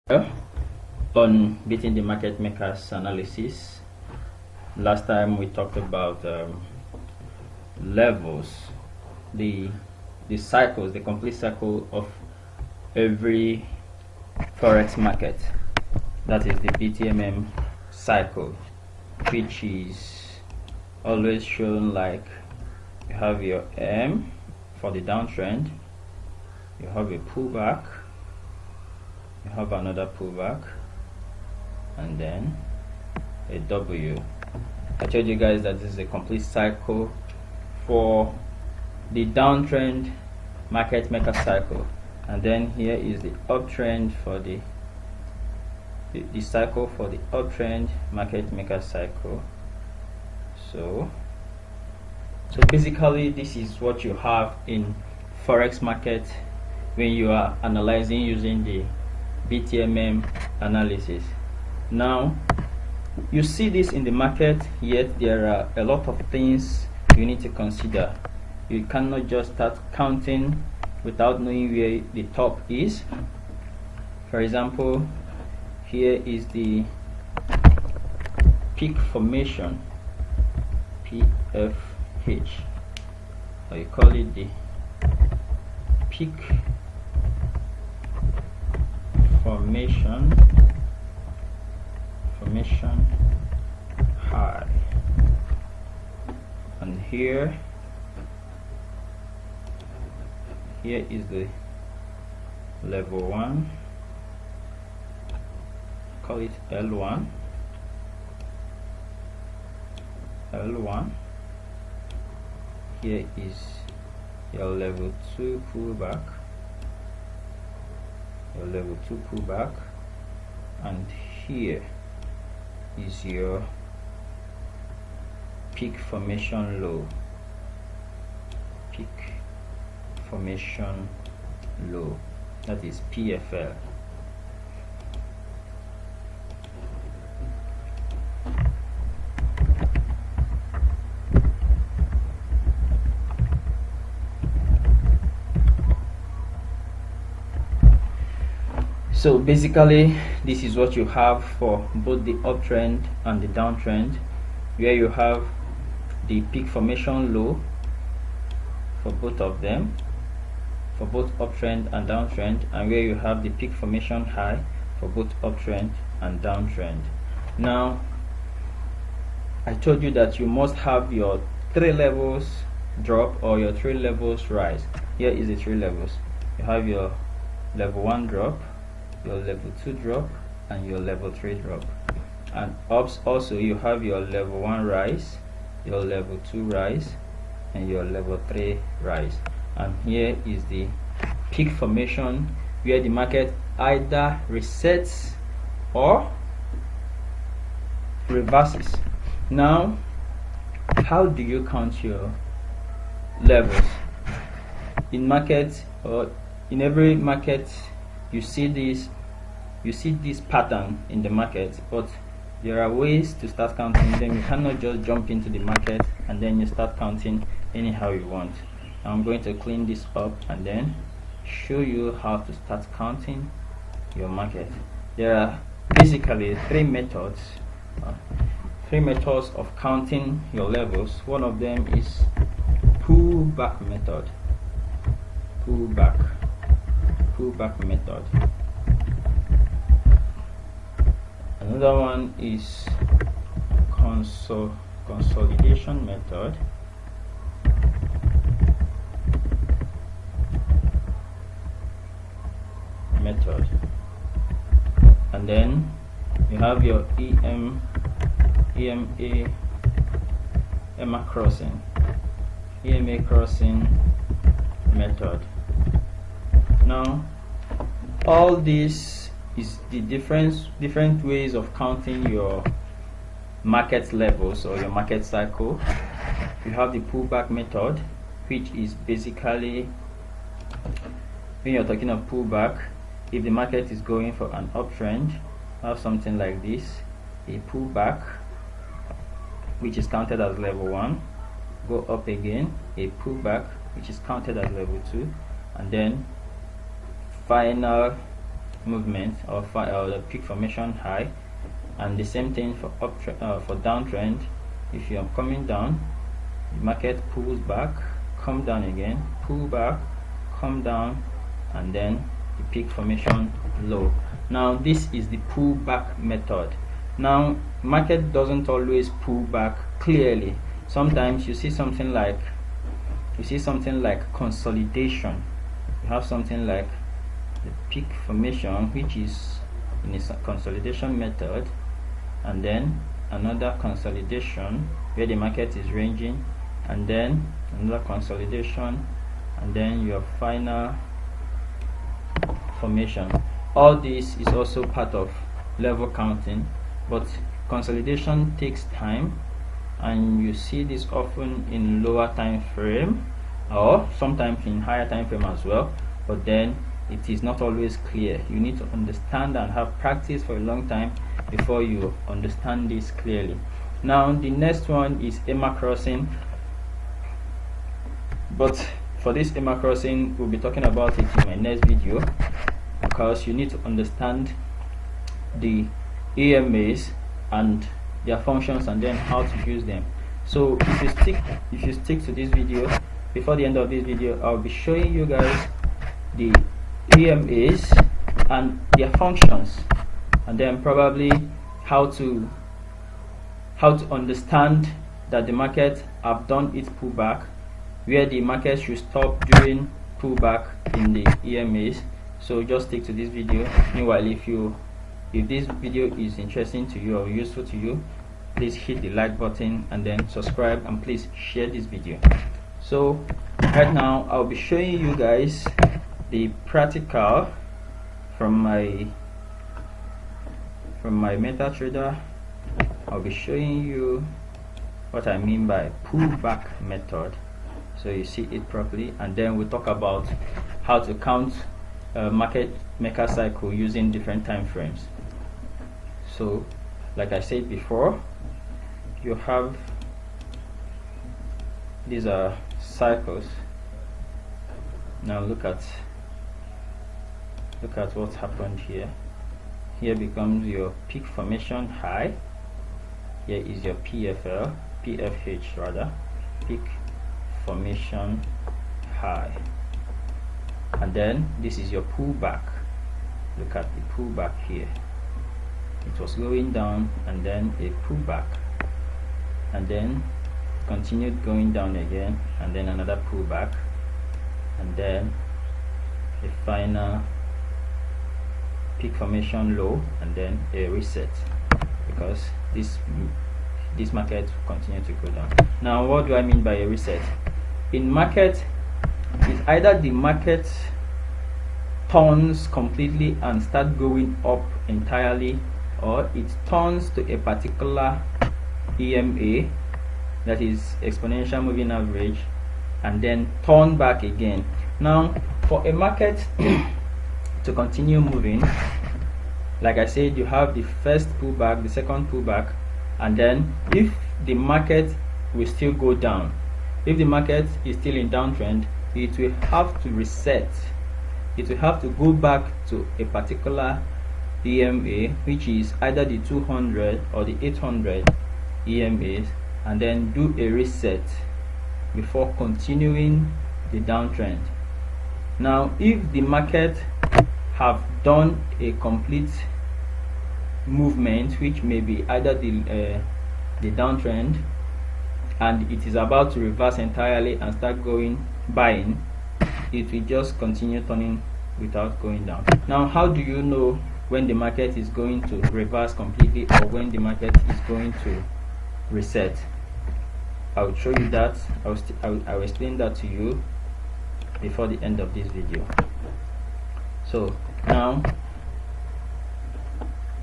On beating the market makers analysis. Last time we talked about levels, the cycles, the complete cycle of every forex market. That is the BTMM cycle, which is always shown like you have your M for the downtrend, you have a pullback, you have another pullback, and then a W. I told you guys that this is a complete cycle for the downtrend market maker cycle, and then here is the uptrend for the cycle for the uptrend market maker cycle. So basically this is what you have in forex market when you are analyzing using the BTMM analysis. Now you see this in the market, yet there are a lot of things you need to consider. You cannot just start counting without knowing where the top is. For example, here is the peak formation, PFH, or you call it the peak formation high, and here is the level 1, call it L1. Here is your level 2 pullback, and here is your peak formation low, that is PFL. So basically this is what you have for both the uptrend and the downtrend, where you have the peak formation low for both of them, for both uptrend and downtrend, and where you have the peak formation high for both uptrend and downtrend. Now I told you that you must have your 3 levels drop or your 3 levels rise. Here is the 3 levels. You have your level 1 drop, your level 2 drop, and your level 3 drop. And ups also you have your level 1 rise, your level 2 rise, and your level 3 rise. And here is the peak formation, where the market either resets or reverses. Now how do you count your levels? In market, or in every market, you see this pattern in the market, but there are ways to start counting them. You cannot just jump into the market and then you start counting anyhow you want. I'm going to clean this up and then show you how to start counting your market. There are basically three methods of counting your levels. One of them is pullback method. Pullback method. Another one is consolidation method. And then you have your EMA crossing method. Now all this is the different ways of counting your market levels or your market cycle. You have the pullback method, which is basically, when you're talking of pullback, if the market is going for an uptrend, have something like this, a pullback, which is counted as level 1, go up again, a pullback, which is counted as level 2, and then final movement or the peak formation high, and the same thing for for downtrend. If you are coming down, the market pulls back, come down again, pull back, come down, and then the peak formation low. Now this is the pullback method. Now market doesn't always pull back clearly. Sometimes you see something like consolidation. You have something like the peak formation, which is in a consolidation method, and then another consolidation where the market is ranging, and then another consolidation, and then your final formation. All this is also part of level counting, but consolidation takes time, and you see this often in lower time frame or sometimes in higher time frame as well, but then it is not always clear. You need to understand and have practice for a long time before you understand this clearly. Now the next one is EMA crossing, but for this EMA crossing we'll be talking about it in my next video, because you need to understand the EMAs and their functions and then how to use them. So if you stick to this video, before the end of this video I'll be showing you guys the EMAs and their functions, and then probably how to understand that the market have done its pullback, where the market should stop during pullback in the EMAs. So just stick to this video. Meanwhile, if this video is interesting to you or useful to you, please hit the like button and then subscribe, and please share this video. So right now I'll be showing you guys the practical from my MetaTrader. I'll be showing you what I mean by pullback method, so you see it properly, and then we'll talk about how to count market maker cycle using different time frames. So like I said before, you have these are cycles. Now look at what's happened here. Here becomes your peak formation high. Here is your PFH rather, peak formation high, and then this is your pullback. Look at the pullback here. It was going down and then a pullback, and then continued going down again, and then another pullback, and then a final peak formation low, and then a reset, because this market will continue to go down. Now what do I mean by a reset? In market, it's either the market turns completely and start going up entirely, or it turns to a particular EMA, that is exponential moving average, and then turn back again. Now for a market to continue moving, like I said, you have the first pullback, the second pullback, and then if the market will still go down, if the market is still in downtrend, it will have to reset. It will have to go back to a particular EMA, which is either the 200 or the 800 EMAs, and then do a reset before continuing the downtrend. Now if the market have done a complete movement, which may be either the downtrend, and it is about to reverse entirely and start going buying, it will just continue turning without going down. Now how do you know when the market is going to reverse completely or when the market is going to reset? I will show you that. I will explain that to you before the end of this video. So now,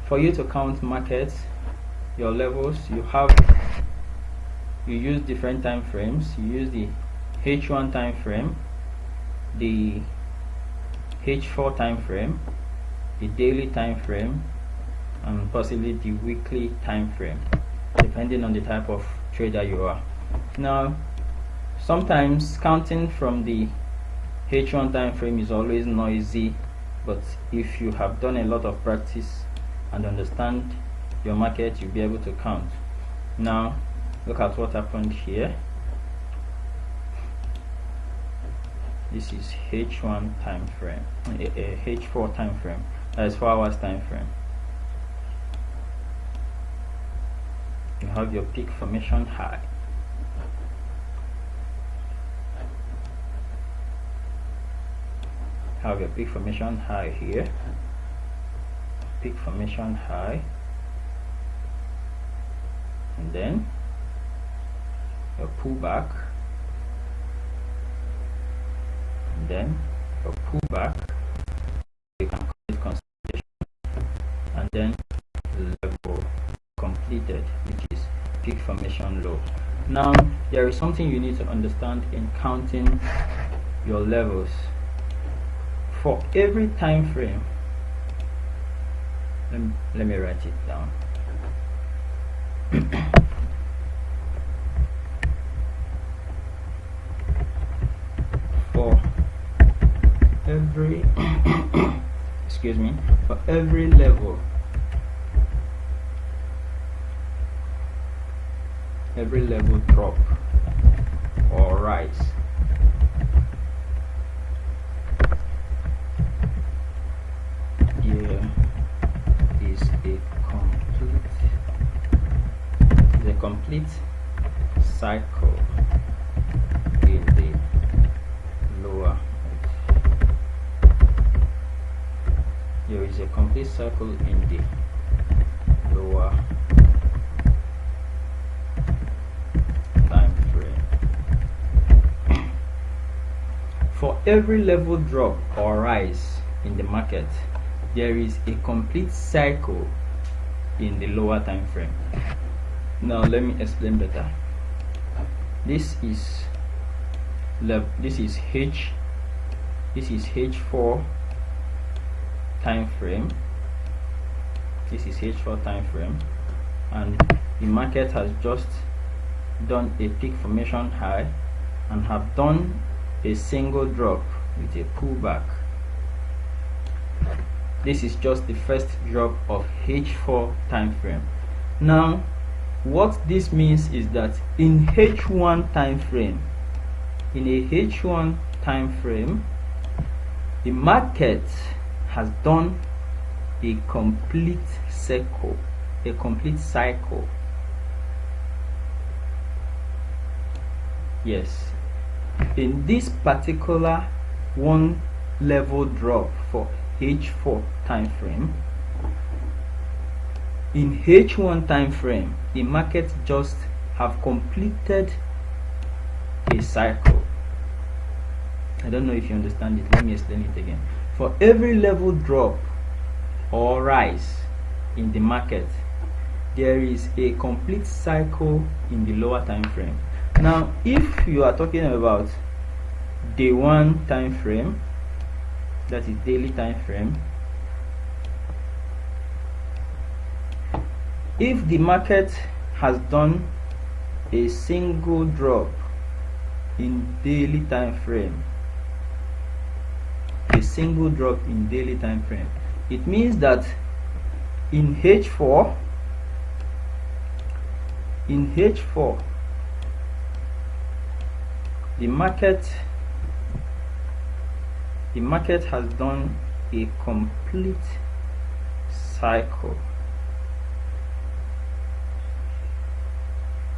for you to count markets, your levels, you use different time frames. You use the H1 time frame, the H4 time frame, the daily time frame, and possibly the weekly time frame, depending on the type of trader you are. Now sometimes counting from the H1 time frame is always noisy but if you have done a lot of practice and understand your market, you'll be able to count. Now look at what happened here. This is H1 time frame, H4 time frame, that is 4 hours time frame. You have your peak formation high. Have your peak formation high here, peak formation high, and then your pullback, and then your pullback, you can call it consolidation, and then level completed, which is peak formation low. Now there is something you need to understand in counting your levels. For every time frame, let me write it down. For every excuse me, for every level, drop or rise, there is a complete cycle in the lower. There is a complete cycle in the lower time frame. For every level drop or rise in the market, there is a complete cycle in the lower time frame. Now let me explain better. This is H4 time frame. This is H4 time frame, and the market has just done a peak formation high and have done a single drop with a pullback. This is just the first drop of H4 time frame. Now what this means is that in H1 time frame, the market has done a complete cycle, yes. In this particular one level drop for H4 time frame, in H1 time frame, the market just have completed a cycle. I don't know if you understand it. Let me explain it again. For every level drop or rise in the market, there is a complete cycle in the lower time frame. Now if you are talking about day one time frame, that is daily time frame, if the market has done a single drop in daily time frame, it means that in H4 the market has done a complete cycle.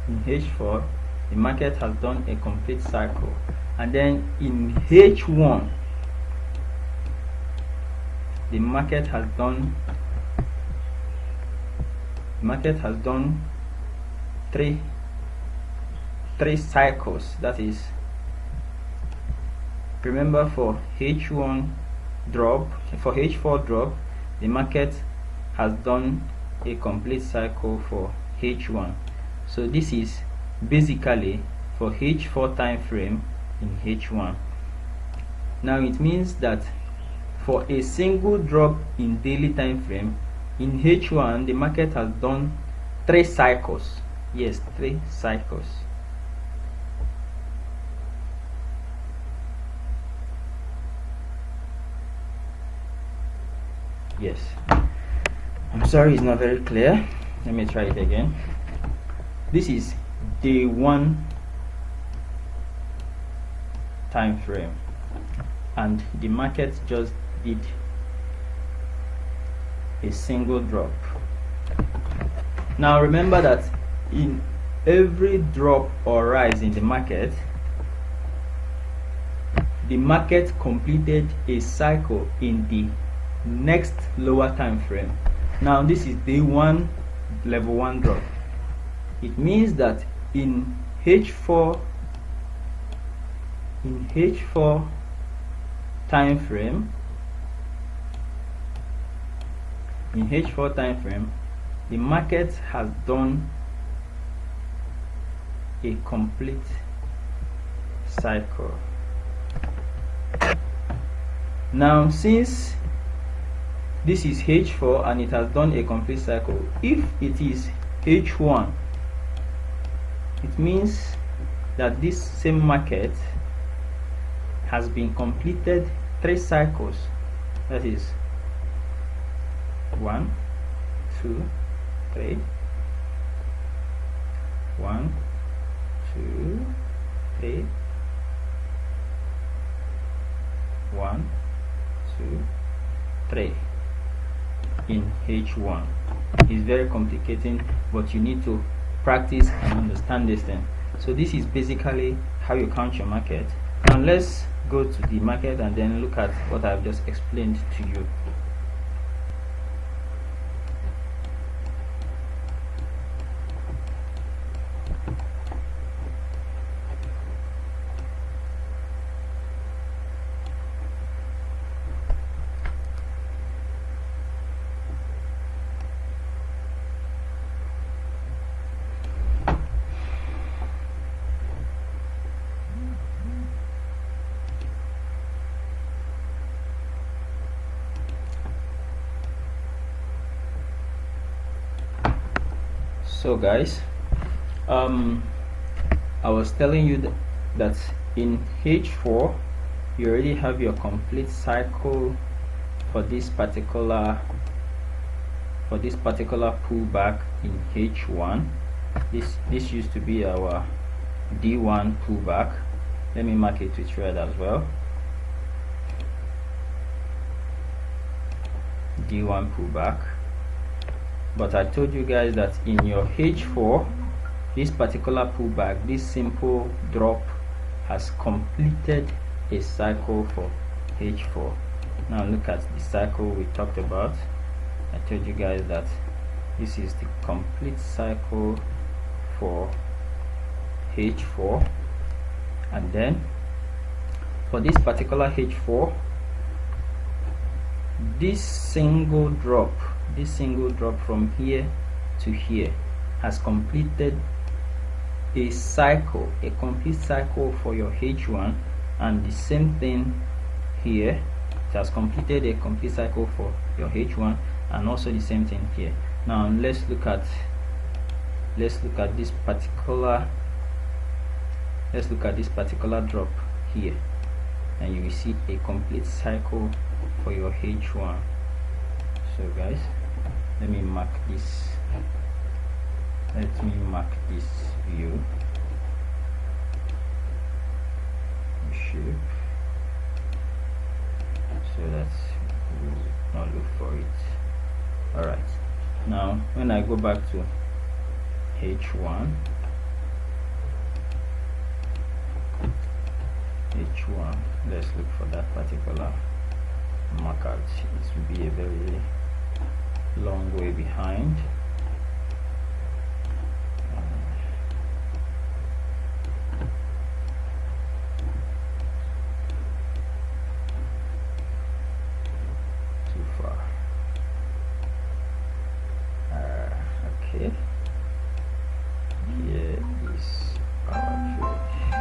In H4 the market has done a complete cycle, and then in H1 the market has done three cycles. That is, remember, for H1 drop, for H4 drop, the market has done a complete cycle for H1. So this is basically for H4 time frame in H1. Now it means that for a single drop in daily time frame in H1, the market has done 3 cycles. Yes, 3 cycles. Yes, I'm sorry, it's not very clear. Let me try it again. This is day 1 time frame, and the market just did a single drop. Now remember that in every drop or rise in the market completed a cycle in the next lower time frame. Now this is day 1 level 1 drop. It means that in H4 time frame, the market has done a complete cycle. Now since this is H4 and it has done a complete cycle, if it is H1, it means that this same market has been completed 3 cycles. That is 1, 2, 3. 1, 2, 3. 1, 2, 3 in H1. It's very complicating, but you need to practice and understand this thing. So this is basically how you count your market. Now let's go to the market and then look at what I've just explained to you. So guys, I was telling you that in H4 you already have your complete cycle for this particular pullback in H1. This used to be our D1 pullback. Let me mark it with red as well. D1 pullback. But I told you guys that in your H4, this particular pullback, this simple drop has completed a cycle for H4. Now look at the cycle we talked about. I told you guys that this is the complete cycle for H4, and then for this particular H4, this single drop from here to here has completed a cycle, a complete cycle for your H1, and the same thing here. It has completed a complete cycle for your H1, and also the same thing here. Now let's look at this particular drop here, and you will see a complete cycle for your H1. So guys, let me mark this view. Shape, so that we will not look for it. Alright, now when I go back to H1, let's look for that particular markout. It will be a very long way behind. Too far. Okay. Here is our trade.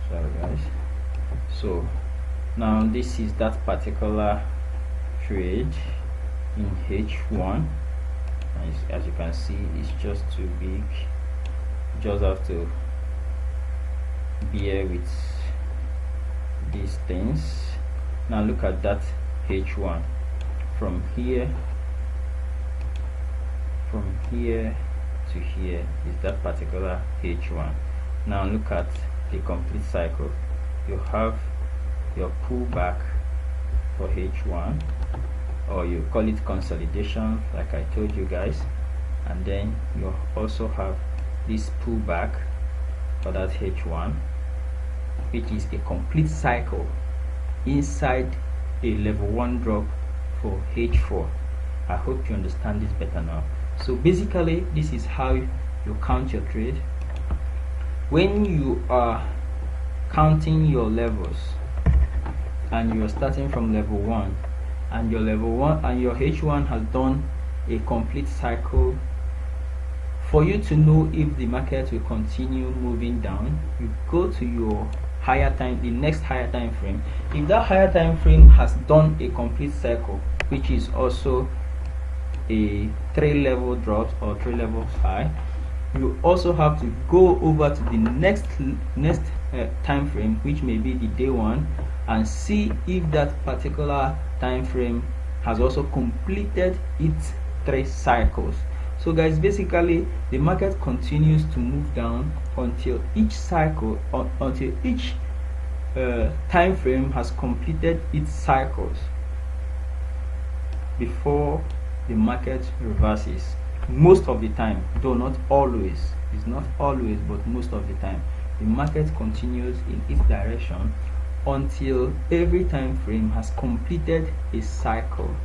Sorry guys. So now this is that particular trade in H1. As you can see, it's just too big. You just have to bear with these things. Now look at that H1 from here to here is that particular H1. Now look at the complete cycle. You have your pullback for H1, or you call it consolidation like I told you guys, and then you also have this pullback for that H1, which is a complete cycle inside a level 1 drop for H4. I hope you understand this better now. So basically this is how you count your trade. When you are counting your levels and you are starting from level 1, and your level 1 and your H1 has done a complete cycle, for you to know if the market will continue moving down, you go to your the next higher time frame. If that higher time frame has done a complete cycle, which is also a 3-level drop or 3-level high, you also have to go over to the next time frame, which may be the day 1, and see if that particular time frame has also completed its 3 cycles. So guys, basically the market continues to move down until each cycle, until each time frame has completed its cycles before the market reverses. Most of the time, though not always, it's not always, but most of the time the market continues in its direction until every time frame has completed a cycle.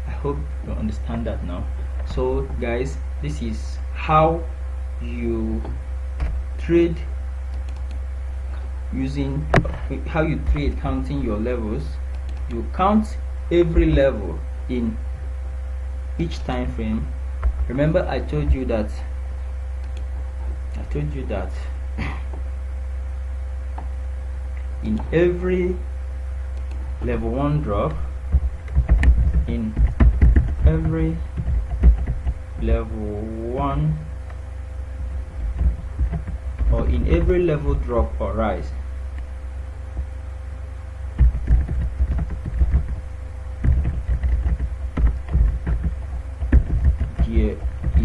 I hope you understand that now. So guys, this is how you trade counting your levels. You count every level in each time frame. Remember I told you that in every level 1 drop, in every level 1, or in every level drop or rise, there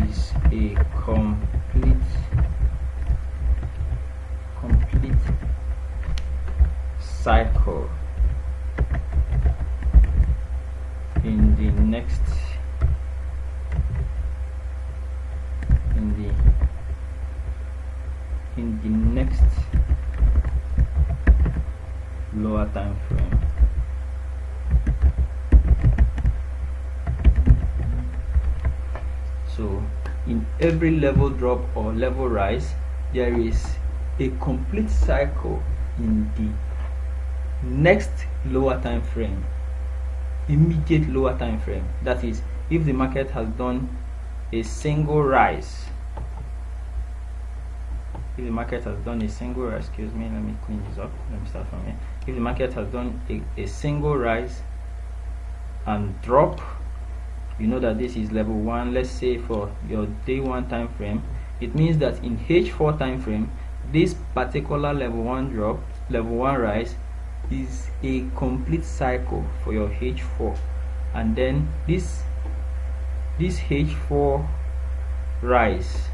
is a complete cycle in the next lower time frame. So in every level drop or level rise, there is a complete cycle in the next lower time frame, immediate lower time frame. That is, if the market has done a single rise, if the market has done a single rise, excuse me, let me clean this up, let me start from here. If the market has done a single rise and drop, you know that this is level 1. Let's say for your day 1 time frame, it means that in H4 time frame, this particular level 1 drop, level 1 rise is a complete cycle for your H4, and then this H4 rise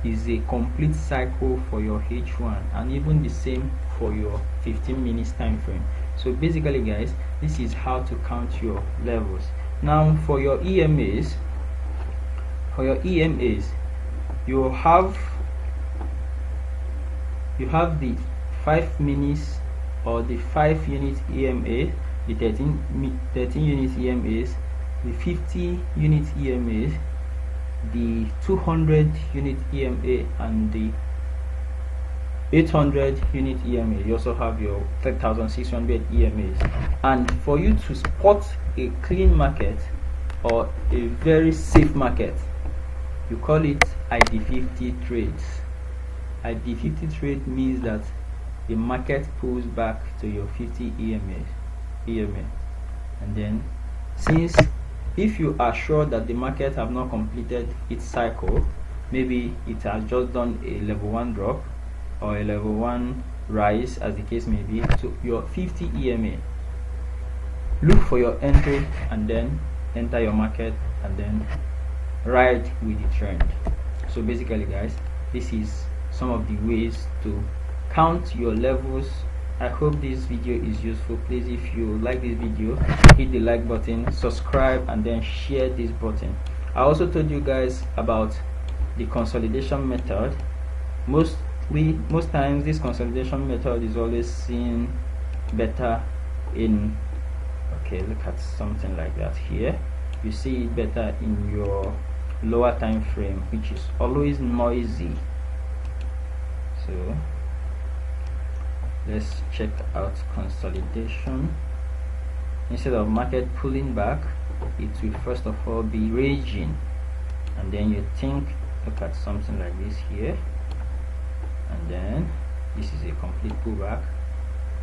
is a complete cycle for your H1, and even the same for your 15 minutes time frame. So basically guys, this is how to count your levels. Now for your EMAs, you have the 5 minutes or the 5 unit EMA, the 13 unit EMAs, the 50 unit EMAs, the 200 unit EMA, and the 800 unit EMA. You also have your 3600 EMAs. And for you to spot a clean market or a very safe market, you call it ID50 trades. ID50 trade means that the market pulls back to your 50 EMA, and then since if you are sure that the market have not completed its cycle, maybe it has just done a level 1 drop or a level 1 rise, as the case may be, to your 50 EMA, look for your entry and then enter your market and then ride with the trend. So basically guys, this is some of the ways to count your levels. I hope this video is useful. Please, if you like this video, hit the like button, subscribe, and then share this button. I also told you guys about the consolidation method. Most times this consolidation method is always seen better in, okay, look at something like that here. You see it better in your lower time frame, which is always noisy. So let's check out consolidation. Instead of market pulling back, it will first of all be raging, and then you think, look at something like this here, and then this is a complete pullback.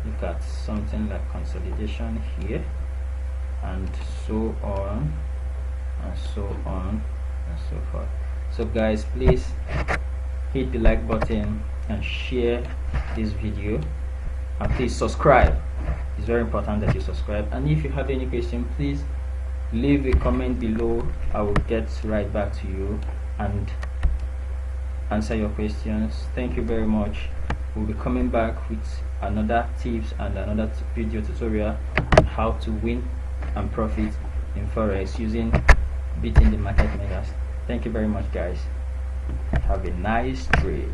Look at something like consolidation here, and so on and so on and so forth. So guys, please hit the like button and share this video, and please subscribe. It's very important that you subscribe, and if you have any question, please leave a comment below. I will get right back to you and answer your questions. Thank you very much. We'll be coming back with another tips and another video tutorial on how to win and profit in forex using beating the market makers. Thank you very much guys. Have a nice trade.